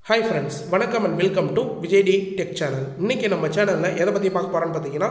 Hi friends, வணக்கம் and welcome to Vijay T tech channel. இன்றைக்கி நம்ம சேனலில் எதை பற்றி பார்க்க போகிறோன்னு பார்த்தீங்கன்னா,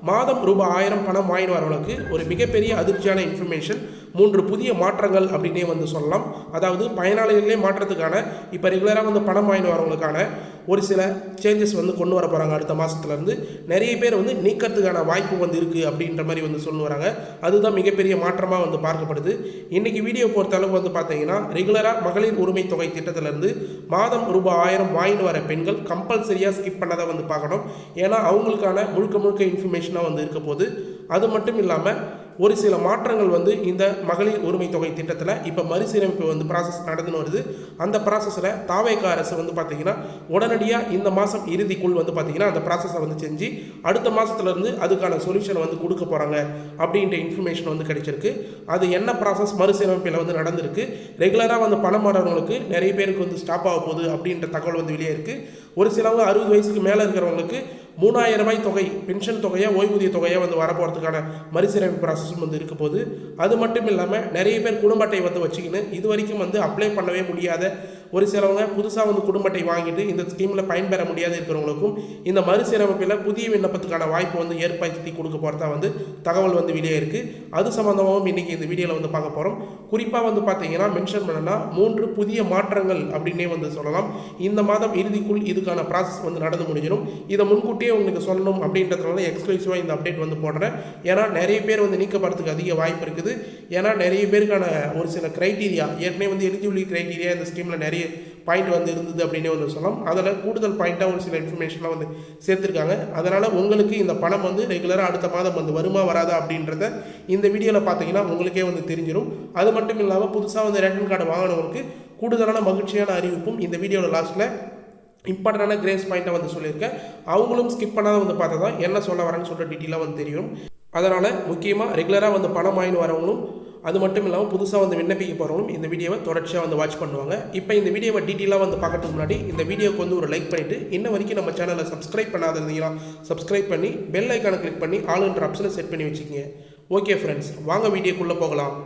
மாதம் ரூபாய் 1000 பணம் வாங்கி வரவங்களுக்கு ஒரு மிகப்பெரிய அதிர்ச்சியான இன்ஃபர்மேஷன், 3 புதிய மாற்றங்கள் அப்படின்னே சொல்லலாம். அதாவது பயனாளிகளே மாற்றத்துக்கான இப்போ ரெகுலராக பணம் வாங்கி வரவங்களுக்கான ஒரு சில சேஞ்சஸ் கொண்டு வர போகிறாங்க. அடுத்த மாதத்துலேருந்து நிறைய பேர் நீக்கிறதுக்கான வாய்ப்பு இருக்குது அப்படின்ற மாதிரி சொல்லி வராங்க. அதுதான் மிகப்பெரிய மாற்றமாக பார்க்கப்படுது. இன்றைக்கி வீடியோ பொறுத்தளவு பார்த்தீங்கன்னா, ரெகுலராக மகளிர் உரிமை தொகை திட்டத்திலேருந்து மாதம் ரூபாய் 1000 வாங்கிட்டு வர பெண்கள் கம்பல்சரியாக ஸ்கிப் பண்ணதை பார்க்கணும். ஏன்னா அவங்களுக்கான முழுக்க இன்ஃபர்மேஷனாக இருக்க போது. அது மட்டும் இல்லாமல் ஒரு சில மாற்றங்கள் இந்த மகளிர் உரிமை தொகை திட்டத்தில் இப்போ மறுசீரமைப்பு ப்ராசஸ் நடந்துன்னு வருது. அந்த ப்ராசஸில் தாவேகா அரசு பார்த்தீங்கன்னா உடனடியாக இந்த மாதம் இறுதிக்குள் பார்த்தீங்கன்னா அந்த ப்ராசஸை செஞ்சு அடுத்த மாதத்துலேருந்து அதுக்கான சொல்யூஷனை கொடுக்க போகிறாங்க அப்படின்ற இன்ஃபர்மேஷன் கிடைச்சிருக்கு. அது என்ன ப்ராசஸ் மறுசீரமைப்பில் நடந்திருக்கு, ரெகுலராக பணம் மாறவங்களுக்கு நிறைய பேருக்கு ஸ்டாப் ஆக போகுது அப்படின்ற தகவல் வெளியே இருக்குது. ஒரு சிலவங்க 60 வயசுக்கு மேலே இருக்கிறவங்களுக்கு 3000 ரூபாய் தொகை பென்ஷன் தொகையாக ஓய்வூதிய தொகையாக வரப்போகிறதுக்கான மறுசீரமைப்பு ப்ராசஸும் இருக்க போது. அது மட்டும் இல்லாமல் நிறைய பேர் குடும்ப அட்டை வச்சுக்கின்னு இது வரைக்கும் அப்ளை பண்ணவே முடியாத ஒரு சிலவங்க புதுசாக குடும்ப அட்டை வாங்கிட்டு இந்த ஸ்கீமில் பயன்பெற முடியாது இருக்கிறவங்களுக்கும் இந்த மறுசீரமைப்பில் புதிய விண்ணப்பத்துக்கான வாய்ப்பு ஏற்படுத்தி கொடுக்க போகிறதா தகவல் வெளியே இருக்குது. அது சம்மந்தமாகவும் இன்றைக்கி இந்த வீடியோவில் பார்க்க போகிறோம். குறிப்பாக பார்த்தீங்கன்னா மென்ஷன் பண்ணனா 3 புதிய மாற்றங்கள் அப்படின்னே சொல்லலாம். இந்த மாதம் இறுதிக்குள் இதுக்கான ப்ராசஸ் நடந்து முடிஞ்சிடும். இதை முன்கூட்டியே உங்களுக்கு சொல்லணும் அப்படின்றதுனால எக்ஸ்க்ளூசிவாக இந்த அப்டேட் போடுறேன். ஏன்னா நிறைய பேர் நீக்கப்படுறதுக்கு அதிக வாய்ப்பு இருக்குது. ஏன்னா நிறைய பேருக்கான ஒரு சில க்ரைட்டீரியா ஏற்கனவே எலிஜிபிலிட்டி க்ரைட்டீரியா இந்த ஸ்கீமில் நிறைய பாயிண்ட் இருந்தது அப்படின்னே சொல்லலாம். அதில் கூடுதல் பாயிண்ட்டாக ஒரு சில இன்ஃபர்மேஷன்லாம் சேர்த்துருக்காங்க. அதனால் உங்களுக்கு இந்த பணம் ரெகுலராக அடுத்த மாதம் வருமா வராதா அப்படின்றத இந்த வீடியோவில் பார்த்தீங்கன்னா உங்களுக்கே தெரிஞ்சிடும். அது மட்டும் இல்லாமல் புதுசாக ரேஷன் கார்டு வாங்கினவங்களுக்கு கூடுதலான மகிழ்ச்சியான அறிவிப்பும் இந்த வீடியோவில் லாஸ்ட்டில் இம்பார்ட்டண்டான கிரேஸ் பாயிண்ட்டை சொல்லியிருக்கேன். அவங்களும் ஸ்கிப் பண்ணாத பார்த்தா தான் என்ன சொல்ல வரேன்னு சொல்லிட்டு டீட்டெயிலாக தெரியும். அதனால் முக்கியமாக ரெகுலராக பணம் வாங்கிட்டு வரவங்களும் அது மட்டும் இல்லாமல் புதுசாக விண்ணப்பிக்க போகிறவங்களும் இந்த வீடியோவை தொடர்ச்சியாக வாட்ச் பண்ணுவாங்க. இப்போ இந்த வீடியோவை டீட்டெயிலாக பார்க்கறதுக்கு முன்னாடி இந்த வீடியோக்கு ஒரு லைக் பண்ணிவிட்டு இன்ன வரைக்கும் நம்ம சேனலை சப்ஸ்கிரைப் பண்ணாத இருந்தீங்கன்னா சப்ஸ்கிரைப் பண்ணி பெல் ஐக்கானை கிளிக் பண்ணி ஆளுன்ற ஆப்ஷனை செட் பண்ணி வச்சுக்கோங்க. ஓகே ஃப்ரெண்ட்ஸ், வாங்க வீடியோக்குள்ளே போகலாம்.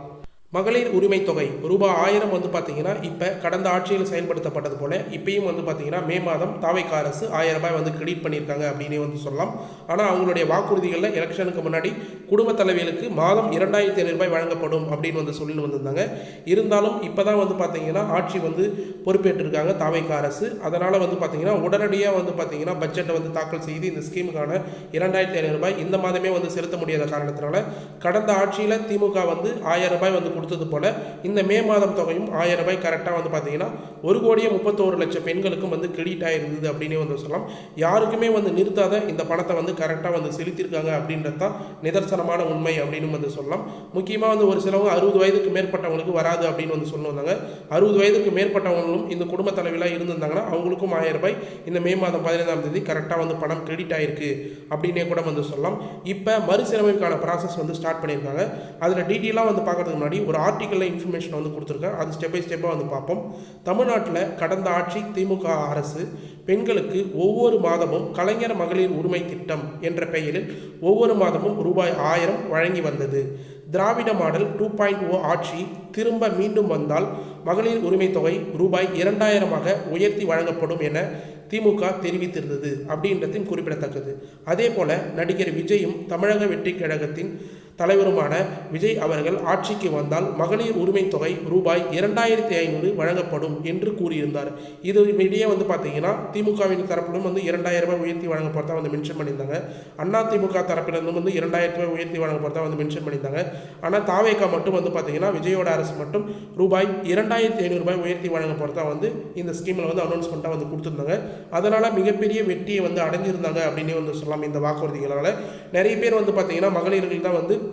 மகளிர் உரிமை தொகை ரூபாய் 1000 பார்த்தீங்கன்னா இப்போ கடந்த ஆட்சியில் செயல்படுத்தப்பட்டது போல இப்பயும் பார்த்தீங்கன்னா மே மாதம் தாவேகா அரசு 1000 ரூபாய் கிரெடிட் பண்ணியிருக்காங்க அப்படின்னு சொல்லலாம். ஆனால் அவங்களுடைய வாக்குறுதிகளில் எலெக்ஷனுக்கு முன்னாடி குடும்ப தலைவிகளுக்கு மாதம் 2500 ரூபாய் வழங்கப்படும் அப்படின்னு சொல்லி வந்திருந்தாங்க. இருந்தாலும் இப்போ தான் பார்த்தீங்கன்னா ஆட்சி பொறுப்பேற்றிருக்காங்க தாவேகா அரசு. அதனால் பார்த்தீங்கன்னா உடனடியாக பார்த்தீங்கன்னா பட்ஜெட்டை தாக்கல் செய்து இந்த ஸ்கீமுக்கான 2500 ரூபாய் இந்த மாதமே செலுத்த முடியாத காரணத்தினால கடந்த ஆட்சியில் திமுக 1000 ரூபாய் கொடுத்தது போல இந்த மே மாதம் தொகையும் 1000 ரூபாய் கரெக்டாக பார்த்தீங்கன்னா 1,31,00,000 பெண்களுக்கும் கிரெடிட் ஆகிருந்தது அப்படின்னு சொல்லலாம். யாருக்குமே நிறுத்தாத இந்த பணத்தை கரெக்டாக செலுத்தியிருக்காங்க அப்படின்றது தான் நிதர்சனமான உண்மை அப்படின்னு சொல்லலாம். முக்கியமாக ஒரு சிலவங்க 60 வயதுக்கு மேற்பட்டவங்களுக்கு வராது அப்படின்னு சொல்லுவாங்க. 60 வயதுக்கு மேற்பட்டவங்களும் இந்த குடும்ப தலைவிலாக இருந்திருந்தாங்கன்னா அவங்களுக்கும் 1000 ரூபாய் இந்த மே மாதம் 15ஆம் தேதி கரெக்டாக பணம் கிரெடிட் ஆகிருக்கு அப்படின்னே கூட சொல்லலாம். இப்போ மறுசீரமைப்புக்கான ப்ராசஸ் ஸ்டார்ட் பண்ணியிருக்காங்க. அதில் டீட்டெயிலாக பார்க்கறதுக்கு முன்னாடி ஒரு ஆர்டிக்கலில் இன்ஃபர்மேஷன் கொடுத்துருக்கேன். அது ஸ்டெப் பை ஸ்டெப்பாக பார்ப்போம். தமிழ்நாட்டில் கடந்த ஆட்சி திமுக அரசு பெண்களுக்கு ஒவ்வொரு மாதமும் கலைஞர் மகளிர் உரிமை திட்டம் என்ற பெயரில் ஒவ்வொரு மாதமும் ரூபாய் 1000 வழங்கி வந்தது. திராவிட மாடல் 2.0 ஆட்சி திரும்ப மீண்டும் வந்தால் மகளிர் உரிமை தொகை ரூபாய் 2000 உயர்த்தி வழங்கப்படும் என திமுக தெரிவித்திருந்தது அப்படின்றதையும் குறிப்பிடத்தக்கது. அதே போல நடிகர் விஜயும் தமிழக வெற்றி கழகத்தின் தலைவருமான விஜய் அவர்கள் ஆட்சிக்கு வந்தால் மகளிர் உரிமை தொகை ரூபாய் 2500 வழங்கப்படும் என்று கூறியிருந்தார். இது இடையே பார்த்தீங்கன்னா திமுகவின் தரப்பிலும் 2000 ரூபாய் உயர்த்தி வழங்கப்படுறதா மென்ஷன் பண்ணியிருந்தாங்க. அண்ணா திமுக தரப்பிலிருந்தும் 2000 ரூபாய் உயர்த்தி வழங்கப்படுறதா மென்ஷன் பண்ணியிருந்தாங்க. ஆனால் தாவேகா மட்டும் பார்த்தீங்கன்னா விஜயோட அரசு மட்டும் ரூபாய் 2500 ரூபாய் உயர்த்தி வழங்கப்படுறதா இந்த ஸ்கீமில் அனௌன்ஸ்மெண்ட்டாக கொடுத்துருந்தாங்க. அதனால் மிகப்பெரிய வெற்றியை அடைஞ்சிருந்தாங்க அப்படின்னு சொல்லலாம். இந்த வாக்குறுதிகளால் நிறைய பேர் பார்த்தீங்கன்னா மகளிர்கள் தான்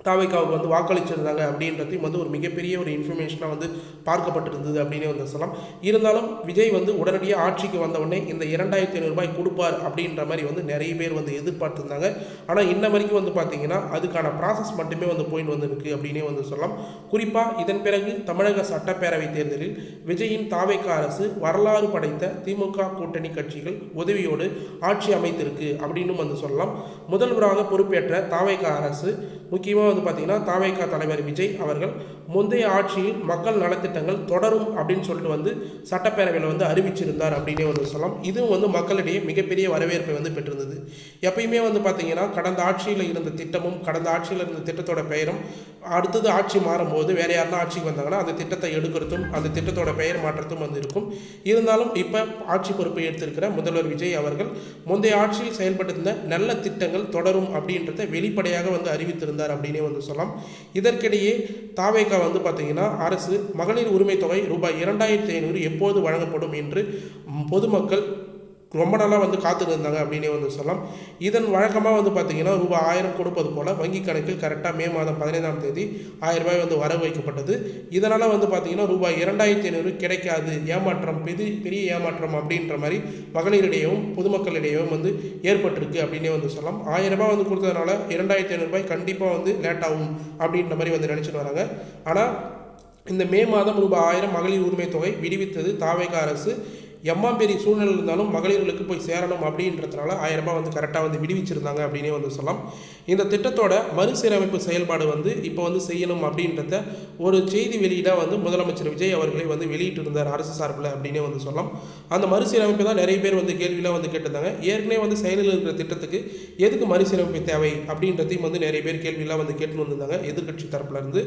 தாவேகாவுக்கு வாக்களிச்சிருந்தாங்க அப்படின்றதையும் ஒரு மிகப்பெரிய ஒரு இன்ஃபர்மேஷனாக பார்க்கப்பட்டிருந்தது அப்படின்னு சொல்லலாம். இருந்தாலும் விஜய் உடனடியாக ஆட்சிக்கு வந்தவுடனே இந்த 2500 ரூபாய் கொடுப்பார் அப்படின்ற மாதிரி நிறைய பேர் எதிர்பார்த்துருந்தாங்க. ஆனால் இன்ன வரைக்கும் பார்த்தீங்கன்னா அதுக்கான ப்ராசஸ் மட்டுமே போயின்னு இருக்குது அப்படின்னே சொல்லலாம். குறிப்பாக இதன் பிறகு தமிழக சட்டப்பேரவை தேர்தலில் விஜயின் தாவேகா அரசு வரலாறு படைத்த திமுக கூட்டணி கட்சிகள் உதவியோடு ஆட்சி அமைத்திருக்கு அப்படின்னு சொல்லலாம். முதல்வராக பொறுப்பேற்ற தாவேகா அரசு முக்கியமாக வந்து பார்த்திங்கன்னா தாவேகா தலைவர் விஜய் அவர்கள் முந்தைய ஆட்சியில் மக்கள் நலத்திட்டங்கள் தொடரும் அப்படின்னு சொல்லிட்டு வந்து சட்டப்பேரவையில் வந்து அறிவிச்சிருந்தார் அப்படின்னே வந்து சொல்லலாம். இதுவும் வந்து மக்களிடையே மிகப்பெரிய வரவேற்பை வந்து பெற்றிருந்தது. எப்பயுமே வந்து பார்த்திங்கன்னா கடந்த ஆட்சியில் இருந்த திட்டமும் கடந்த ஆட்சியில் இருந்த திட்டத்தோட பெயரும் அடுத்தது ஆட்சி மாறும்போது வேறு யாருன்னா ஆட்சிக்கு வந்தாங்கன்னா அந்த திட்டத்தை எடுக்கிறதும் அந்த திட்டத்தோட பெயர் மாற்றத்தும் வந்து இருக்கும். இருந்தாலும் இப்போ ஆட்சி பொறுப்பை எடுத்திருக்கிற முதல்வர் விஜய் அவர்கள் முந்தைய ஆட்சியில் செயல்பட்டிருந்த நல்ல திட்டங்கள் தொடரும் அப்படின்றத வெளிப்படையாக வந்து அறிவித்திருந்தார் அப்படின்னே வந்து சொல்லலாம். இதற்கிடையே தாவேகா வந்து பார்த்திங்கன்னா அரசு மகளிர் உரிமை தொகை ரூபாய் 2500 எப்போது வழங்கப்படும் என்று பொதுமக்கள் ரொம்ப நாளாக வந்து காத்துருந்தாங்க அப்படின்னே வந்து சொல்லலாம். இதன் வழக்கமாக வந்து பார்த்திங்கன்னா ரூபாய் 1000 கொடுப்பது போல் வங்கி கணக்கில் கரெக்டாக மே மாதம் 15ஆம் தேதி 1000 ரூபாய் வந்து வரவு வைக்கப்பட்டது. இதனால் வந்து பார்த்திங்கன்னா ரூபாய் 2500 கிடைக்காது, ஏமாற்றம், பெரிய ஏமாற்றம் அப்படின்ற மாதிரி மகளிரிடையும் பொதுமக்களிடையும் வந்து ஏற்பட்டிருக்கு அப்படின்னே வந்து சொல்லலாம். 1000 ரூபாய் வந்து கொடுத்ததுனால 2500 ரூபாய் கண்டிப்பாக வந்து லேட் ஆகும் அப்படின்ற மாதிரி வந்து நினச்சிட்டு வராங்க. ஆனால் இந்த மே மாதம் ரூபாய் 1000 மகளிர் உரிமை தொகை விடுவித்தது தாவேகா அரசு. பெரிய சூழ்நிலை இருந்தாலும் மகளிர்களுக்கு போய் சேரணும் அப்படின்றதுனால 1000 ரூபாய் வந்து கரெக்டாக வந்து விடுவிச்சிருந்தாங்க அப்படின்னே வந்து சொல்லலாம். இந்த திட்டத்தோட மறுசீரமைப்பு செயல்பாடு வந்து இப்போ வந்து செய்யணும் அப்படின்றத ஒரு செய்தி வெளியீடாக வந்து முதலமைச்சர் விஜய் அவர்களை வந்து வெளியிட்டிருந்தார் அரசு சார்பில் அப்படின்னே வந்து சொல்லலாம். அந்த மறுசீரமைப்பு தான் நிறைய பேர் வந்து கேள்வியெலாம் வந்து கேட்டிருந்தாங்க. ஏற்கனவே வந்து செயலில் இருக்கிற திட்டத்துக்கு எதுக்கு மறுசீரமைப்பு தேவை அப்படின்றதையும் வந்து நிறைய பேர் கேள்வியெலாம் வந்து கேட்டு வந்திருந்தாங்க எதிர்கட்சி தரப்புலேருந்து.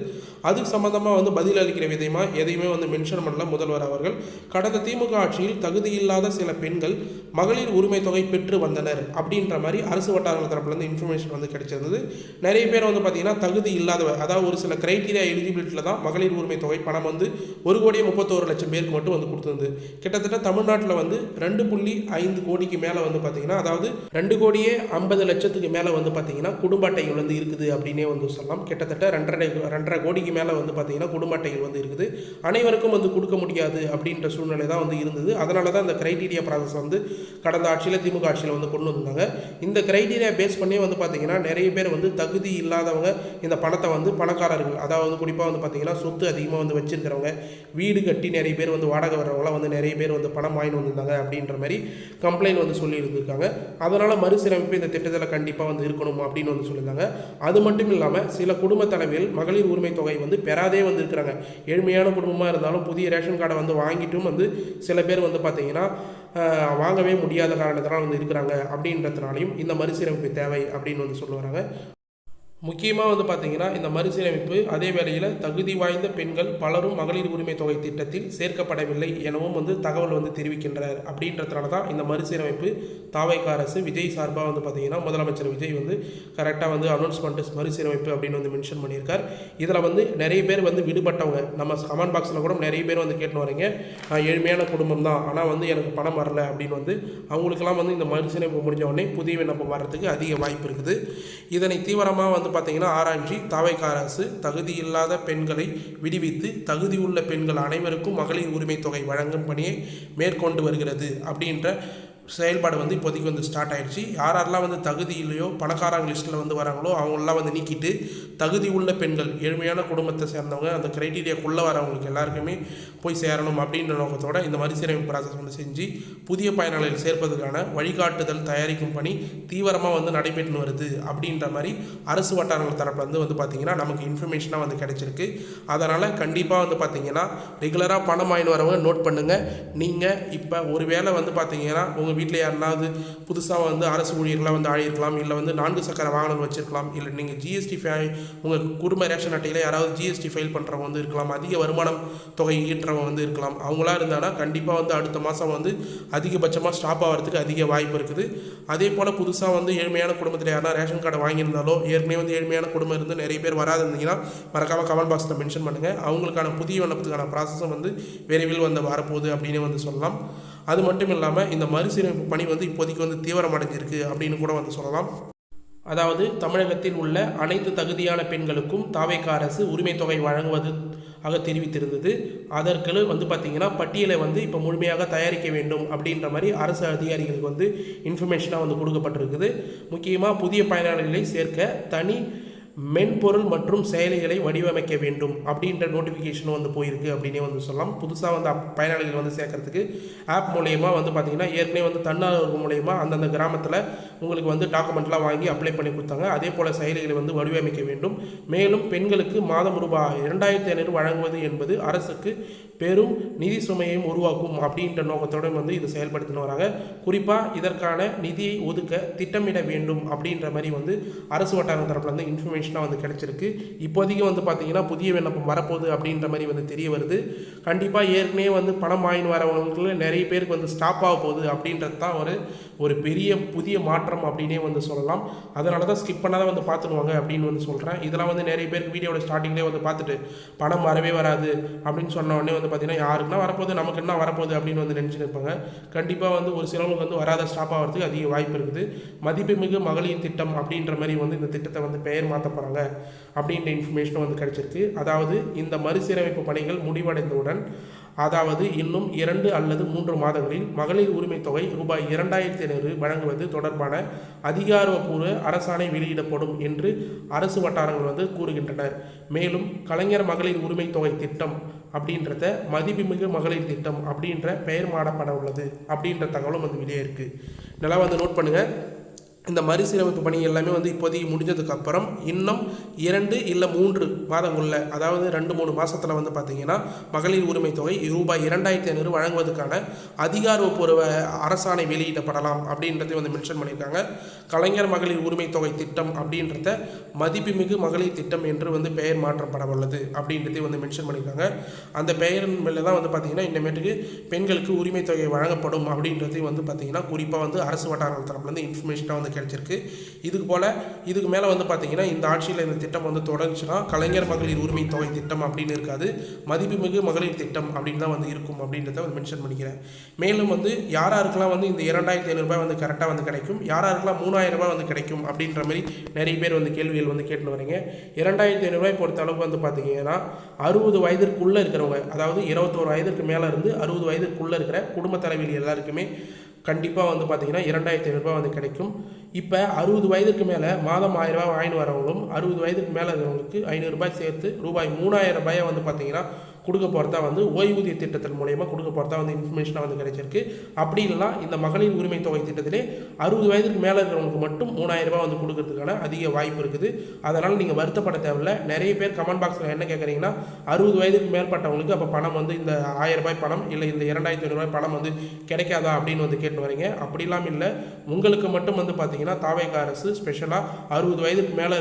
அதுக்கு சம்மந்தமாக வந்து பதில் அளிக்கிற விதமாக எதையுமே வந்து மென்ஷன் பண்ணல முதல்வர் அவர்கள். கடந்த திமுக ஆட்சியில் தகுதியில்லாத சில பெண்கள் மகளிர் உரிமை தொகை பெற்று வந்தனர் அப்படின்ற மாதிரி அரசு வட்டாரங்கள் தரப்புலேருந்து இன்ஃபர்மேஷன் வந்து கிடைச்சிருந்தது. நிறைய பேர் வந்து பார்த்திங்கன்னா தகுதி இல்லாதவர், அதாவது ஒரு சில கிரைட்டீரியா எலிஜிபிலிட்டியில் தான் மகளிர் உரிமை தொகை பணம் வந்து 1,31,00,000 பேருக்கு மட்டும் வந்து கொடுத்துருந்தது. கிட்டத்தட்ட தமிழ்நாட்டில் வந்து 2.5 கோடிக்கு மேலே வந்து பார்த்திங்கன்னா, அதாவது 2,50,00,000 மேலே வந்து பார்த்திங்கன்னா குடும்ப அட்டைகள் வந்து இருக்குது அப்படின்னே வந்து சொல்லலாம். கிட்டத்தட்ட 2.5 கோடிக்கு மேலே வந்து பார்த்திங்கன்னா குடும்ப அட்டைகள் வந்து இருக்குது. அனைவருக்கும் வந்து கொடுக்க முடியாது அப்படின்ற சூழ்நிலை தான் வந்து இருந்தது. அதனால தான் இந்த கிரைட்டீரியா ப்ராசஸ் வந்து கடந்த ஆட்சியில் திமுக ஆட்சியில் வந்து கொண்டு வந்தாங்க. இந்த கிரைட்டீரியா பேஸ் பண்ணி வந்து பார்த்திங்கன்னா நிறைய பேர் வந்து தகுதி இல்லாதவங்க இந்த பணத்தை வந்து பணக்காரர்கள், அதாவது குறிப்பாக வந்து பார்த்திங்கன்னா சொத்து அதிகமாக வந்து வச்சுருக்கிறவங்க, வீடு கட்டி நிறைய பேர் வந்து வாடகை வர்றவங்களாம் வந்து நிறைய பேர் வந்து பணம் வாங்கிட்டு வந்திருந்தாங்க அப்படின்ற மாதிரி கம்ப்ளைண்ட் வந்து சொல்லி இருந்திருக்காங்க. அதனால் மறுசீரமைப்பு இந்த திட்டத்தில் கண்டிப்பாக வந்து இருக்கணும் அப்படின்னு வந்து சொல்லியிருந்தாங்க. அது மட்டும் இல்லாமல் சில குடும்ப தலைவிகள் மகளிர் உரிமை தொகை வந்து பெறாதே வந்து இருக்கிறாங்க. ஏழ்மையான குடும்பமாக இருந்தாலும் புதிய ரேஷன் கார்டை வந்து வாங்கிட்டும் வந்து சில பேர் வந்து பார்த்திங்கன்னா வாங்கவே முடியாத காரணத்தினால் வந்து இருக்கிறாங்க. அப்படின்றதுனாலையும் இந்த மறுசீரமைப்பு தேவை அப்படின்னு வந்து சொல்ல வராங்க. முக்கியமாக வந்து பார்த்திங்கன்னா இந்த மறுசீரமைப்பு அதே வேளையில் தகுதி வாய்ந்த பெண்கள் பலரும் மகளிர் உரிமை தொகை திட்டத்தில் சேர்க்கப்படவில்லை எனவும் வந்து தகவல் வந்து தெரிவிக்கின்றனர். அப்படின்றதுனால தான் இந்த மறுசீரமைப்பு தாவேகா அரசு விஜய் சார்பாக வந்து பார்த்திங்கன்னா முதலமைச்சர் விஜய் வந்து கரெக்டாக வந்து அனௌன்ஸ்மெண்ட் மறுசீரமைப்பு அப்படின்னு வந்து மென்ஷன் பண்ணியிருக்கார். இதில் வந்து நிறைய பேர் வந்து விடுபட்டவங்க, நம்ம கமெண்ட் பாக்ஸில் கூட நிறைய பேர் வந்து கேட்டு வரீங்க, ஏழ்மையான குடும்பம் தான் ஆனால் வந்து எனக்கு பணம் வரல அப்படின்னு வந்து அவங்களுக்கெல்லாம் வந்து இந்த மறுசீரமைப்பு முடிஞ்ச உடனே புதிய விண்ணப்பம் வர்றதுக்கு அதிக வாய்ப்பு இருக்குது. இதனை தீவிரமாக வந்து பார்த்திங்கன்னா ஆராய்ச்சி தாவேகா அரசு தகுதி இல்லாத பெண்களை விடுவித்து தகுதியுள்ள பெண்கள் அனைவருக்கும் மகளிர் உரிமை தொகை வழங்கும் பணியை மேற்கொண்டு வருகிறது அப்படின்ற செயல்பாடு வந்து இப்போதைக்கு வந்து ஸ்டார்ட் ஆகிடுச்சு. யாரெல்லாம் வந்து தகுதி இல்லையோ பணக்காரங்க லிஸ்ட்டில் வந்து வராங்களோ அவங்களெலாம் வந்து நீக்கிட்டு தகுதி உள்ள பெண்கள், ஏழ்மையான குடும்பத்தை சேர்ந்தவங்க, அந்த க்ரைட்டீரியாக்குள்ளே வரவங்களுக்கு எல்லாருக்குமே போய் சேரணும் அப்படின்ற நோக்கத்தோடு இந்த மறுசீரமைப்பு ப்ராசஸ் வந்து செஞ்சு புதிய பயனாளிகள் சேர்ப்பதற்கான வழிகாட்டுதல் தயாரிக்கும் பணி தீவிரமாக வந்து நடைபெற்று வருது அப்படின்ற மாதிரி அரசு வட்டாரங்கள் தரப்புலேருந்து வந்து பார்த்திங்கன்னா நமக்கு இன்ஃபர்மேஷனாக வந்து கிடைச்சிருக்கு. அதனால் கண்டிப்பாக வந்து பார்த்திங்கன்னா ரெகுலராக பணம் வாங்கிட்டு வரவங்க நோட் பண்ணுங்கள். நீங்கள் இப்போ ஒரு வேளை வந்து பார்த்திங்கன்னா உங்கள் வீட்டில் யாருனாவது புதுசாக வந்து அரசு ஊழியர்களாக வந்து ஆகியிருக்கலாம், இல்லை வந்து 4 சக்கர வாகனம் வச்சுருக்கலாம், இல்லை நீங்கள் ஜிஎஸ்டி உங்கள் குடும்ப ரேஷன் அட்டையில் யாராவது ஜிஎஸ்டி ஃபைல் பண்ணுறவங்க வந்து இருக்கலாம், அதிக வருமானம் தொகை ஈட்டுறவங்க வந்து இருக்கலாம். அவங்களாம் இருந்தாங்கன்னா கண்டிப்பாக வந்து அடுத்த மாதம் வந்து அதிகபட்சமாக ஸ்டாப் ஆகிறதுக்கு அதிக வாய்ப்பு இருக்குது. அதே போல் புதுசாக வந்து ஏழ்மையான குடும்பத்தில் யாரா ரேஷன் கார்டை வாங்கியிருந்தாலோ ஏற்கனவே வந்து ஏழ்மையான குடும்பம் இருந்து நிறைய பேர் வராது இருந்தீங்கன்னா மறக்காமல் கமெண்ட் பாக்ஸில் மென்ஷன் பண்ணுங்கள். அவங்களுக்கான புதிய விண்ணப்பத்துக்கான ப்ராசஸும் வந்து விரைவில் வந்து வரப்போகுது அப்படின்னு வந்து சொல்லலாம். அது மட்டும் இல்லாமல் இந்த மறுசீரமைப்பு பணி வந்து இப்போதைக்கு வந்து தீவிரமடைஞ்சிருக்கு அப்படின்னு கூட வந்து சொல்லலாம். அதாவது தமிழகத்தில் உள்ள அனைத்து தகுதியான பெண்களுக்கும் தாவேகா அரசு உரிமை தொகை வழங்குவது ஆக தெரிவித்திருந்தது. அதற்கு வந்து பார்த்திங்கன்னா பட்டியலை வந்து இப்போ முழுமையாக தயாரிக்க வேண்டும் அப்படின்ற மாதிரி அரசு அதிகாரிகளுக்கு வந்து இன்ஃபர்மேஷனாக வந்து கொடுக்கப்பட்டிருக்குது. முக்கியமாக புதிய பயனாளிகளை சேர்க்க தனி மென்பொருள் மற்றும் செயலிகளை வடிவமைக்க வேண்டும் அப்படின்ற நோட்டிஃபிகேஷன் வந்து போயிருக்கு அப்படின்னே வந்து சொல்லலாம். புதுசாக வந்து பயனாளிகள் வந்து சேர்க்கறதுக்கு ஆப் மூலயமா வந்து பார்த்திங்கன்னா ஏற்கனவே வந்து தன்னார்வ மூலயமா அந்தந்த கிராமத்தில் உங்களுக்கு வந்து டாக்குமெண்ட்லாம் வாங்கி அப்ளை பண்ணி கொடுத்தாங்க. அதே போல் செயலிகளை வந்து வடிவமைக்க வேண்டும். மேலும் பெண்களுக்கு மாதம் ரூபாய் 2500 வழங்குவது என்பது அரசுக்கு பெரும் நிதி சுமையையும் உருவாக்கும் அப்படின்ற நோக்கத்தோடு வந்து இது செயல்படுத்தின்னு வராங்க. குறிப்பாக இதற்கான நிதியை ஒதுக்க திட்டமிட வேண்டும் அப்படின்ற மாதிரி வந்து அரசு வட்டார தரப்பில் வந்து இன்ஃபர்மேஷனாக வந்து கிடைச்சிருக்கு. இப்போதைக்கு வந்து பார்த்திங்கன்னா புதிய விண்ணப்பம் வரப்போகுது அப்படின்ற மாதிரி வந்து தெரிய வருது. கண்டிப்பாக ஏற்கனவே வந்து பணம் வாங்கி வரவங்களுக்கு நிறைய பேருக்கு வந்து ஸ்டாப் ஆக போகுது அப்படின்றது தான் ஒரு பெரிய புதிய மாற்றம் அப்படின்னே வந்து சொல்லலாம். அதனால தான் ஸ்கிப் பண்ணாதான் வந்து பார்த்துடுவாங்க அப்படின்னு வந்து சொல்கிறேன். இதெல்லாம் வந்து நிறைய பேருக்கு வீடியோட ஸ்டார்டிங்லேயே வந்து பார்த்துட்டு பணம் வரவே வராது அப்படின்னு சொன்ன உடனே வந்து பார்த்திங்கன்னா யாருக்குன்னா வரப்போகுது நமக்கு என்ன வரப்போகுது அப்படின்னு வந்து நினச்சிட்டு இருப்பாங்க. கண்டிப்பாக வந்து ஒரு சிலவங்களுக்கு வந்து வராத ஸ்டாப் ஆகிறதுக்கு அதிக வாய்ப்பு இருக்குது. மதிப்புமிகு மகளிர் திட்டம் அப்படின்ற மாதிரி வந்து இந்த திட்டத்தை வந்து பெயர் மாற்ற போகிறாங்க அப்படின்ற இன்ஃபர்மேஷனும் வந்து கிடைச்சிருக்கு. அதாவது இந்த மறுசீரமைப்பு பணிகள் முடிவடைந்தவுடன், அதாவது இன்னும் 2 அல்லது 3 மாதங்களில் மகளிர் உரிமை தொகை ரூபாய் 2500 வழங்குவது தொடர்பான அதிகாரப்பூர்வ அரசாணை வெளியிடப்படும் என்று அரசு வட்டாரங்கள் வந்து கூறுகின்றனர். மேலும் கலைஞர் மகளிர் உரிமை தொகை திட்டம் அப்படின்றத மதிப்புமிகு மகளிர் திட்டம் அப்படின்ற பெயர் மாறப்பட உள்ளது அப்படின்ற தகவலும் வந்து வெளியே இருக்குது. நல்லா வந்து நோட் பண்ணுங்கள். இந்த மறுசீரமைப்பு பணி எல்லாமே வந்து இப்போதைக்கு முடிஞ்சதுக்கப்புறம் இன்னும் 2 இல்லை 3 மாதங்களில், அதாவது 2-3 மாதத்தில் வந்து பார்த்திங்கன்னா மகளிர் உரிமை தொகை ரூபாய் 2500 வழங்குவதற்கான அதிகாரப்பூர்வ அரசாணை வெளியிடப்படலாம் அப்படின்றதை வந்து மென்ஷன் பண்ணியிருக்காங்க. கலைஞர் மகளிர் உரிமை தொகை திட்டம் அப்படின்றத மதிப்புமிகு மகளிர் திட்டம் என்று வந்து பெயர் மாற்றப்பட உள்ளது அப்படின்றதையும் வந்து மென்ஷன் பண்ணியிருக்காங்க. அந்த பெயரின் மேலே தான் வந்து பார்த்திங்கன்னா இனிமேட்டுக்கு பெண்களுக்கு உரிமை தொகை வழங்கப்படும் அப்படின்றதையும் வந்து பார்த்திங்கன்னா குறிப்பாக வந்து அரசு வட்டாரங்கள் தரப்புலேருந்து இன்ஃபர்மேஷனாக வந்து கிடைச்சிருக்கு. இதுக்கு மேலே வந்து பார்த்திங்கன்னா இந்த ஆட்சியில் இந்த திட்டம் வந்து தொடங்குச்சுன்னா கலைஞர் மகளிர் உரிமை தொகை திட்டம் அப்படின்னு இருக்காது, மதிப்புமிகு மகளிர் திட்டம் அப்படின்னு தான் வந்து இருக்கும் அப்படின்றத வந்து மென்ஷன் பண்ணிக்கிறேன். மேலும் வந்து யாராருக்கெல்லாம் வந்து இந்த 2500 ரூபாய் வந்து கரெக்டாக வந்து கிடைக்கும், யாராருக்கெல்லாம் 3000 ரூபாய் வந்து கிடைக்கும் அப்படின்ற மாதிரி நிறைய பேர் வந்து கேள்விகள் வந்து கேட்டுன்னு வரீங்க. 2500 ரூபாய் பொறுத்த அளவுக்கு வந்து பார்த்திங்கன்னா 60 வயதிற்குள்ளே இருக்கிறவங்க, அதாவது 21 வயதுக்கு மேலே இருந்து 60 வயதுக்குள்ளே இருக்கிற குடும்ப தலைவிகள் எல்லாருக்குமே கண்டிப்பாக வந்து பார்த்திங்கன்னா 2500 ரூபாய் வந்து கிடைக்கும். இப்போ 60 வயதுக்கு மேலே மாதம் 1000 ரூபாய் வாங்கிட்டு வரவங்களும் 60 வயதுக்கு மேலே இருக்கிறவங்களுக்கு 500 ரூபாய் சேர்த்து ரூபாய் 3000 ரூபாயை வந்து பார்த்திங்கன்னா கொடுக்க போகிறதா வந்து ஓய்வூதிய திட்டத்தின் மூலயமா கொடுக்க போகிறதா வந்து இன்ஃபர்மேஷனாக வந்து கிடைச்சிருக்கு. அப்படி இல்லைனா இந்த மகளிர் உரிமை தொகை திட்டத்திலே 60 வயதுக்கு மேலே இருக்கிறவங்களுக்கு மட்டும் 3000 ரூபாய் வந்து கொடுக்கறதுக்கான அதிக வாய்ப்பு இருக்குது. அதனால் நீங்கள் வருத்தப்பட தேவையில்லை. நிறைய பேர் கமெண்ட் பாக்ஸில் என்ன கேட்குறீங்கன்னா 60 வயதுக்கு மேற்பட்டவங்களுக்கு அப்போ பணம் வந்து இந்த 1000 ரூபாய் பணம் இல்லை இந்த 2500 ரூபாய் பணம் வந்து கிடைக்காதா அப்படின்னு வந்து கேட்டு வரீங்க. அப்படிலாம் இல்லை, உங்களுக்கு மட்டும் வந்து பார்த்திங்கன்னா தாவேக அரசு ஸ்பெஷலாக 60 வயதுக்கு மேலே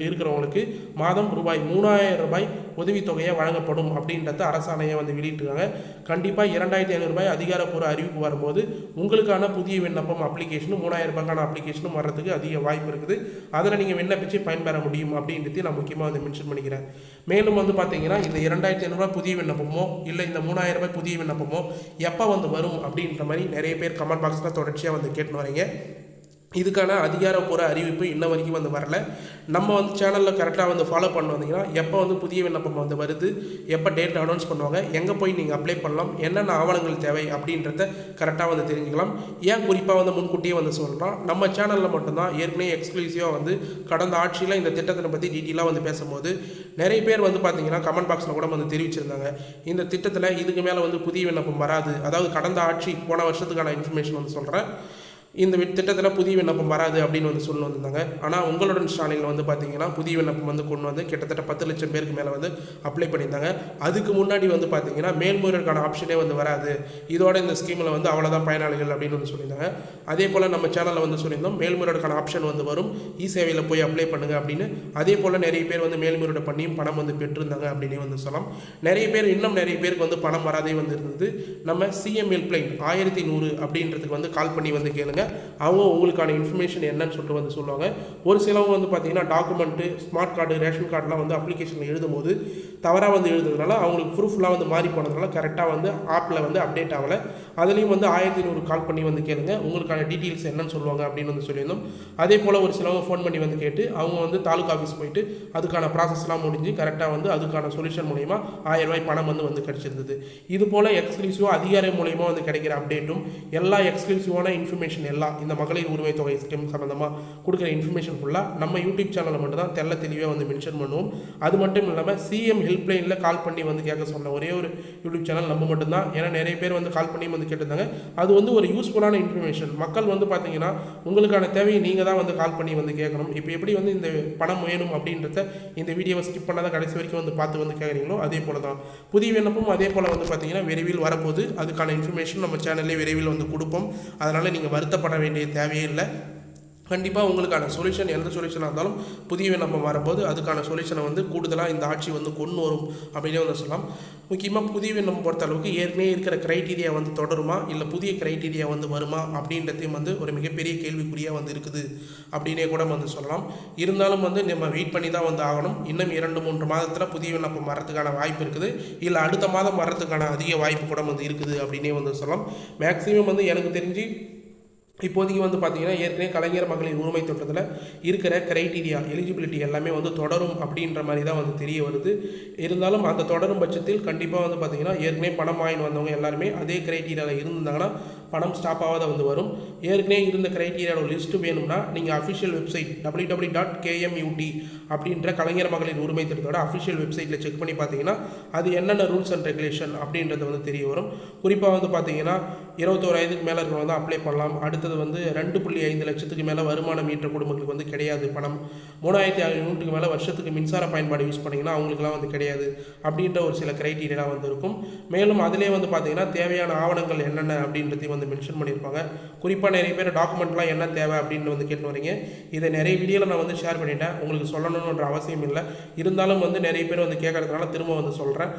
இருக்கிறவங்களுக்கு மாதம் ரூபாய் 3000 ரூபாய் உதவித்தொகையை வழங்கப்படும் அப்படின்றத அரசாணையை வந்து வெளியிட்டிருக்காங்க. கண்டிப்பாக 2500 ரூபாய் அதிகாரப்பூர்வ அறிவிப்பு வரும்போது உங்களுக்கான புதிய விண்ணப்பம் அப்ளிகேஷனும் 3000 ரூபாய்க்கான அப்ளிகேஷனும் வர்றதுக்கு அதிக வாய்ப்பு இருக்குது. அதில் நீங்கள் விண்ணப்பிச்சு பயன்பெற முடியும் அப்படின்றது நான் முக்கியமாக வந்து மென்ஷன் பண்ணிக்கிறேன். மேலும் வந்து பார்த்தீங்கன்னா இந்த 2500 ரூபாய் புதிய விண்ணப்பமோ இல்லை இந்த 3000 ரூபாய் புதிய விண்ணப்பமோ எப்போ வந்து வரும் அப்படின்ற மாதிரி நிறைய பேர் கமெண்ட் பாக்ஸில் தொடர்ச்சியாக வந்து கேட்டுன்னு வரீங்க. இதுக்கான அதிகாரப்பூர்வ அறிவிப்பு இன்ன வரைக்கும் வந்து வரல. நம்ம வந்து சேனலில் கரெக்டாக வந்து ஃபாலோ பண்ண வந்தீங்கன்னா எப்போ வந்து புதிய விண்ணப்பம் வந்து வருது, எப்போ டேட் அனௌன்ஸ் பண்ணுவாங்க, எங்கே போய் நீங்கள் அப்ளை பண்ணலாம், என்னென்ன ஆவணங்கள் தேவை அப்படின்றத கரெக்டாக வந்து தெரிஞ்சுக்கலாம். ஏன் குறிப்பாக வந்து முன்கூட்டியே வந்து சொல்கிறோம், நம்ம சேனலில் மட்டும்தான் ஏற்கனவே எக்ஸ்க்ளூசிவாக வந்து கடந்த ஆட்சியில் இந்த திட்டத்தை பற்றி டீட்டெயிலாக வந்து பேசும்போது நிறைய பேர் வந்து பார்த்தீங்கன்னா கமெண்ட் பாக்ஸில் கூட வந்து தெரிவிச்சிருந்தாங்க இந்த திட்டத்தில் இதுக்கு மேலே வந்து புதிய விண்ணப்பம் வராது. அதாவது கடந்த ஆட்சி போன வருஷத்துக்கான இன்ஃபர்மேஷன் வந்து சொல்கிறேன், இந்த திட்டத்தில் புதிய விண்ணப்பம் வராது அப்படின்னு வந்து சொல்லி வந்திருந்தாங்க. ஆனால் உங்களுடன் ஸ்டாலினில் வந்து பார்த்தீங்கன்னா புதிய விண்ணப்பம் வந்து கொண்டு வந்து கிட்டத்தட்ட 10 லட்சம் பேருக்கு மேலே வந்து அப்ளை பண்ணியிருந்தாங்க. அதுக்கு முன்னாடி வந்து பார்த்தீங்கன்னா மேல்முறையீடுக்கான ஆப்ஷனே வந்து வராது, இதோட இந்த ஸ்கீமில் வந்து அவ்வளோதான் பயனாளிகள் அப்படின்னு வந்து சொல்லியிருந்தாங்க. அதே போல் நம்ம சேனலில் வந்து சொல்லியிருந்தோம் மேல்முறையீடுக்கான ஆப்ஷன் வந்து வரும், இ சேவையில் போய் அப்ளை பண்ணுங்க அப்படின்னு. அதே போல் நிறைய பேர் வந்து மேல்முறையீடு பண்ணியும் பணம் வந்து பெற்றிருந்தாங்க அப்படின்னு வந்து சொல்லலாம். நிறைய பேருக்கு வந்து பணம் வராதே வந்து இருந்தது. நம்ம சிஎம் ஹெல்ப்லைன் 1100 அப்படின்றதுக்கு வந்து கால் பண்ணி வந்து கேளுங்க, அவங்க உங்களுக்கான இன்ஃபர்மேஷன் என்னன்னு சொல்லிட்டு வந்து சொல்லுவாங்க. ஒரு சிலவங்க வந்து பார்த்தீங்கன்னா டாக்குமெண்ட்டு, ஸ்மார்ட் கார்டு, ரேஷன் கார்டெலாம் வந்து அப்ளிகேஷனில் எழுதும்போது தவறாக வந்து எழுதுறதுனால அவங்களுக்கு ப்ரூஃப்லாம் வந்து மாறி போனதுனால கரெக்டாக வந்து ஆப்பில் வந்து அப்டேட் ஆகலை. அதுலேயும் வந்து 1100 கால் பண்ணி வந்து கேளுங்க, உங்களுக்கான டீட்டெயில்ஸ் என்னன்னு சொல்லுவாங்க அப்படின்னு வந்து சொல்லியிருந்தோம். அதே போல் ஒரு சிலவங்க ஃபோன் பண்ணி வந்து கேட்டு அவங்க வந்து தாலுக்கா ஆஃபீஸ் போயிட்டு அதுக்கான ப்ராசஸ்லாம் முடிஞ்சு கரெக்டாக வந்து அதுக்கான சொல்யூஷன் மூலிமா 1000 ரூபாய் பணம் வந்து கிடச்சிருந்தது. இது போல் எக்ஸ்க்ளூசிவாக அதிகாரி மூலயமா வந்து கிடைக்கிற அப்டேட்டும் எல்லா எக்ஸ்க்ளூசிவான இன்ஃபர்மேஷன் எல்லாம் இந்த மகளிர் உரிமை தொகை ஸ்கீம் சம்மந்தமாக கொடுக்குற இன்ஃபர்மேஷன் ஃபுல்லாக நம்ம யூடியூப் சேனலில் மட்டும் தான் தெளிவாக வந்து மென்ஷன் பண்ணுவோம். அது மட்டும் இல்லாமல் சிஎம் ஹெல்ப்லைனில் கால் பண்ணி வந்து கேட்க சொன்ன ஒரே ஒரு யூடியூப் சேனல் நம்ம மட்டும்தான். ஏன்னா நிறைய பேர் வந்து கால் பண்ணி வந்து கேட்டிருந்தாங்க. அது வந்து ஒரு யூஸ்ஃபுல்லான இன்ஃபர்மேஷன். மக்கள் வந்து பார்த்தீங்கன்னா உங்களுக்கான தேவையை நீங்கள் தான் வந்து கால் பண்ணி வந்து கேட்கணும். இப்போ எப்படி வந்து இந்த பணம் வேணும் அப்படின்றத இந்த வீடியோவை ஸ்கிப் பண்ணாத கடைசி வரைக்கும் வந்து பார்த்து வந்து கேட்குறீங்களோ அதே போல் தான் புதிய விண்ணப்பம் அதே போல் வந்து பார்த்தீங்கன்னா விரைவில் வரப்போகுது. அதுக்கான இன்ஃபர்மேஷன் நம்ம சேனல்லே விரைவில் வந்து கொடுப்போம். அதனால் நீங்கள் வருத்தப்பட வேண்டிய தேவையே இல்லை. கண்டிப்பாக உங்களுக்கான சொல்யூஷன் எந்த சொல்யூஷனாக இருந்தாலும் புதிய விண்ணப்பம் வரும்போது அதுக்கான சொல்யூஷனை வந்து கூடுதலாக இந்த ஆட்சி வந்து கொண்டு வரும் அப்படின்னே வந்து சொல்லலாம். முக்கியமாக புதிய விண்ணப்பம் பொறுத்த அளவுக்கு ஏற்கனவே இருக்கிற க்ரைட்டீரியா வந்து தொடருமா இல்லை புதிய க்ரைட்டீரியா வந்து வருமா அப்படின்றதையும் வந்து ஒரு மிகப்பெரிய கேள்விக்குறியாக வந்து இருக்குது அப்படின்னே கூட வந்து சொல்லலாம். இருந்தாலும் வந்து நம்ம வெயிட் பண்ணி தான் வந்து ஆகணும். இன்னும் 2-3 மாதத்தில் புதிய விண்ணப்பம் வரதுக்கான வாய்ப்பு இருக்குது. இல்லை அடுத்த மாதம் வர்றதுக்கான அதிக வாய்ப்பு கூட வந்து இருக்குது அப்படின்னே வந்து சொல்லலாம். மேக்ஸிமம் வந்து எனக்கு தெரிஞ்சு இப்போதைக்கு வந்து பார்த்தீங்கன்னா ஏற்கனவே கலைஞர் மகளிர் உரிமை திட்டத்தில் இருக்கிற க்ரைட்டீரியா எலிஜிபிலிட்டி எல்லாமே வந்து தொடரும் அப்படின்ற மாதிரி தான் வந்து தெரிய வருது. இருந்தாலும் அந்த தொடரும் பட்சத்தில் கண்டிப்பாக வந்து பார்த்தீங்கன்னா ஏற்கனவே பணம் வாங்கி வந்தவங்க எல்லாருமே அதே க்ரைட்டீரியாவில் இருந்தாங்கன்னா பணம் ஸ்டாப் ஆகாத வந்து வரும். ஏற்கனவே இருந்த க்ரைட்டீரியாவோட லிஸ்ட்டு வேணும்னா நீங்கள் அஃபிஷியல் வெப்சைட் www.kmut அப்படின்ற கலைஞர் மகளிர் உரிமை திட்டத்தோட அஃபிஷியல் வெப்சைட்டில் செக் பண்ணி பார்த்தீங்கன்னா அது என்னென்ன ரூல்ஸ் அண்ட் ரெகுலேஷன் அப்படின்றது வந்து தெரிய வரும். குறிப்பாக வந்து பார்த்தீங்கன்னா 21 வயதுக்கு மேலே இருக்கிறவங்க வந்து அப்ளை பண்ணலாம். அடுத்தது வந்து 2.5 லட்சத்துக்கு மேலே வருமானம் ஈட்ட குடும்பங்களுக்கு வந்து கிடையாது பணம். 3500 யூனிட்டுக்கு மேலே வருஷத்துக்கு மின்சார பயன்பாடு யூஸ் பண்ணிங்கன்னா அவங்களுக்குலாம் வந்து கிடையாது அப்படின்ற ஒரு சில க்ரைட்டீரியா வந்து இருக்கும். மேலும் அதிலே வந்து பார்த்தீங்கன்னா தேவையான ஆவணங்கள் என்னென்ன அப்படின்றதையும் வந்து மென்ஷன் பண்ணியிருப்பாங்க. குறிப்பாக நிறைய பேர் டாக்குமெண்ட்லாம் என்ன தேவை அப்படின்னு வந்து கேட்டு வரீங்க. இதை நிறைய வீடியோவில் நான் வந்து ஷேர் பண்ணிட்டேன். உங்களுக்கு சொல்லணுன்ற அவசியம் இல்லை. இருந்தாலும் வந்து நிறைய பேர் வந்து கேட்கறதுனால திரும்ப வந்து சொல்கிறேன்.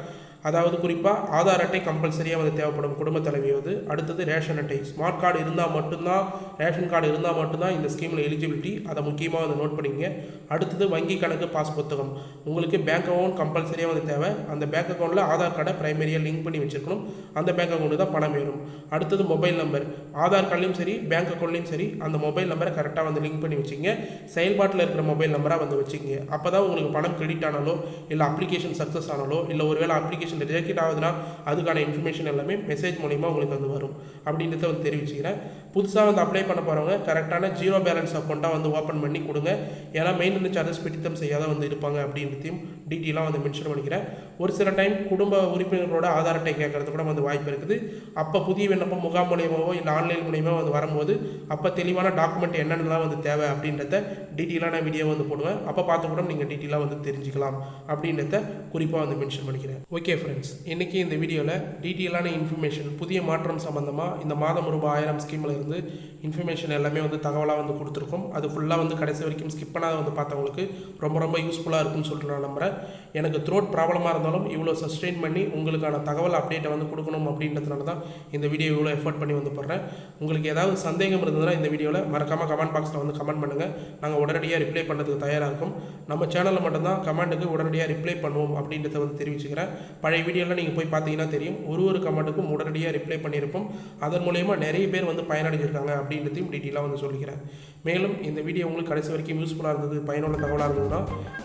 அதாவது குறிப்பாக ஆதார் அட்டை கம்பல்சரியாக வந்து தேவைப்படும் குடும்ப தலைவியோது. அடுத்தது ரேஷன் அட்டை ஸ்மார்ட் கார்டு இருந்தால் மட்டும்தான் ரேஷன் கார்டு இருந்தால் மட்டும்தான் இந்த ஸ்கீமில் எலிஜிபிலிட்டி. அதை முக்கியமாக வந்து நோட் பண்ணிங்க. அடுத்தது வங்கி கணக்கு பாஸ் புத்தகம். உங்களுக்கு பேங்க் அக்கௌண்ட் கம்பல்சரியாக வந்து தேவை. அந்த பேங்க் அக்கௌண்ட்டில் ஆதார் கார்டை ப்ரைமரியாக லிங்க் பண்ணி வச்சுருக்கணும். அந்த பேங்க் அக்கௌண்ட்டு தான் பணம் வேணும். அடுத்தது மொபைல் நம்பர். ஆதார் கார்ட்லேயும் சரி பேங்க் அக்கௌண்ட்லேயும் சரி அந்த மொபைல் நம்பரை கரெக்டாக வந்து லிங்க் பண்ணி வச்சுங்க. செயல்பாட்டில் இருக்கிற மொபைல் நம்பராக வந்து வச்சுங்க. அப்போ தான் உங்களுக்கு பணம் கிரெடிட் ஆனாலோ இல்லை அப்ளிகேஷன் சக்ஸஸ் ஆனாலோ இல்லை ஒருவேளை அப்ளிகேஷன் ரிஜெக்ட் ஆகுதுன்னா அதுக்கான இன்ஃபர்மேஷன் எல்லாமே மெசேஜ் மூலிமா உங்களுக்கு வந்து வரும் அப்படின்றத வந்து தெரிவிச்சுக்கிறேன். புதுசாக வந்து அப்ளை பண்ண போகிறவங்க கரெக்டான 0 பேலன்ஸ் அக்கௌண்ட்டாக வந்து ஓப்பன் பண்ணி கொடுங்க. ஏன்னா மெயின்டெனன்ஸ் சார்ஜஸ் பிடித்தம் செய்யாத வந்து இருப்பாங்க அப்படின்றதையும் டீட்டெயிலாக வந்து மென்ஷன் பண்ணிக்கிறேன். ஒரு சில டைம் குடும்ப உறுப்பினர்களோட ஆதார் அட்டை கேட்கறது கூட வந்து வாய்ப்பு இருக்குது. அப்போ புதிய விண்ணப்பம் முகாம் மூலியமாவோ இல்லை ஆன்லைன் மூலியமாக வந்து வரும்போது அப்போ தெளிவான டாக்குமெண்ட் என்னென்னலாம் வந்து தேவை அப்படின்றத டீட்டெயிலான வீடியோ வந்து போடுவேன். அப்போ பார்த்து கூட நீங்கள் டீட்டெயிலாக வந்து தெரிஞ்சுக்கலாம் அப்படின்றத குறிப்பாக வந்து மென்ஷன் பண்ணிக்கிறேன். ஓகே ஃப்ரெண்ட்ஸ், இன்றைக்கி இந்த வீடியோவில் டீட்டெயிலான இன்ஃபர்மேஷன் புதிய மாற்றம் சம்மந்தமாக இந்த மாதம் ரூபாய் 1000 ஸ்கீமில் இருந்து இன்ஃபர்மேஷன் எல்லாமே வந்து தகவலாக வந்து கொடுத்துருக்கோம். அது ஃபுல்லாக வந்து கடைசி வரைக்கும் ஸ்கிப் பண்ணாத வந்து பார்த்தவங்களுக்கு ரொம்ப யூஸ்ஃபுல்லாக இருக்குன்னு சொல்லிட்டு நான் நம்புகிறேன். எனக்கு த்ரோட் ப்ராப்ளமாக இருந்தாலும் இவ்வளோ சஸ்டெயின் பண்ணி உங்களுக்கான தகவல் அப்டேட்டை வந்து கொடுக்கணும் அப்படின்றதுனால தான் இந்த வீடியோ இவ்வளோ எஃபர்ட் பண்ணி வந்து போடுறேன். உங்களுக்கு ஏதாவது சந்தேகம் இருந்ததுன்னா இந்த வீடியோவில் மறக்காமல் கமெண்ட் பாக்ஸில் வந்து கமெண்ட் பண்ணுங்கள். நாங்கள் உடனடியாக ரிப்ளை பண்ணுறதுக்கு தயாராக இருக்கும். நம்ம சேனலில் மட்டும்தான் கமெண்ட்டுக்கு உடனடியாக ரிப்ளை பண்ணுவோம் அப்படின்றத வந்து தெரிவிச்சுக்கிறேன். பழைய வீடியோவில் நீங்கள் போய் பார்த்தீங்கன்னா தெரியும். ஒரு கமெண்ட்டுக்கும் உடனடியாக ரிப்ளை பண்ணியிருப்போம். அதன் மூலயமா நிறைய பேர் வந்து பயனடைஞ்சிருக்காங்க அப்படின்றதையும் டீட்டெயிலாக வந்து சொல்லிக்கிறேன். மேலும் இந்த வீடியோ உங்களுக்கு கடைசி வரைக்கும் யூஸ்ஃபுல்லாக இருந்தது, பயனுள்ள தகவலாக இருந்ததுன்னா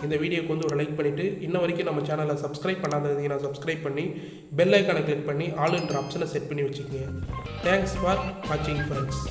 இந்த வீடியோக்கு வந்து ஒரு லைக் பண்ணிவிட்டு இன்ன வரைக்கும் நம்ம சேனலை சப்ஸ்கிரைப் பண்ணாதீங்கன்னா சப்ஸ்கிரைப் பண்ணி பெல் ஐக்கானை கிளிக் பண்ணி ஆல் என்ற ஆப்ஷனை செட் பண்ணி வச்சுக்கோங்க. தேங்க்ஸ் ஃபார் வாட்சிங் ஃப்ரெண்ட்ஸ்.